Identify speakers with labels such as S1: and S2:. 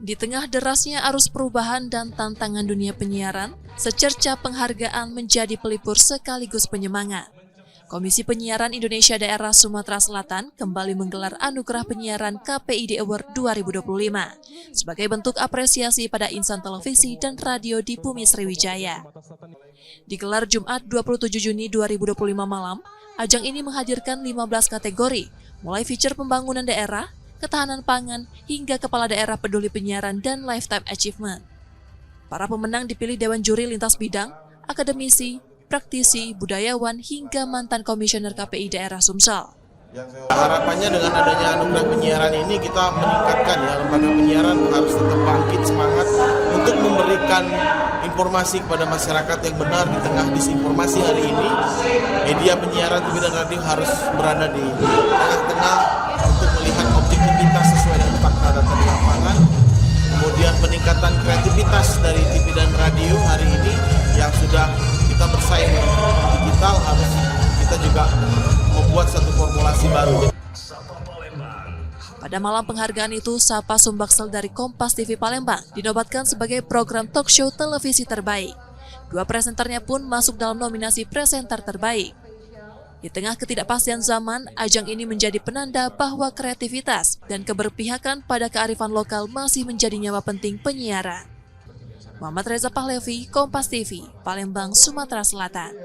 S1: Di tengah derasnya arus perubahan dan tantangan dunia penyiaran, secerca penghargaan menjadi pelipur sekaligus penyemangat. Komisi Penyiaran Indonesia Daerah Sumatera Selatan kembali menggelar Anugerah Penyiaran KPID Award 2025 sebagai bentuk apresiasi pada insan televisi dan radio di Bumi Sriwijaya. Digelar Jumat 27 Juni 2025 malam, ajang ini menghadirkan 15 kategori, mulai feature pembangunan daerah, ketahanan pangan, hingga kepala daerah peduli penyiaran dan lifetime achievement. Para pemenang dipilih Dewan Juri lintas bidang, akademisi, praktisi, budayawan, hingga mantan komisioner KPI daerah Sumsel.
S2: Harapannya dengan adanya anugerah penyiaran ini kita meningkatkan lembaga penyiaran harus tetap bangkit semangat untuk memberikan informasi kepada masyarakat yang benar di tengah disinformasi hari ini. Media penyiaran TV dan radio harus berada di tengah-tengah untuk melihat objektivitas sesuai dengan fakta data di lapangan. Kemudian peningkatan kreativitas dari TV dan radio hari ini yang sudah kita bersaing dengan digital, harus kita juga membuat satu formulasi baru.
S1: Pada malam penghargaan itu, Sapa Sumbaksel dari Kompas TV Palembang dinobatkan sebagai program talk show televisi terbaik. Dua presenternya pun masuk dalam nominasi presenter terbaik. Di tengah ketidakpastian zaman, ajang ini menjadi penanda bahwa kreativitas dan keberpihakan pada kearifan lokal masih menjadi nyawa penting penyiaran. Muhammad Reza Pahlevi, Kompas TV, Palembang, Sumatera Selatan.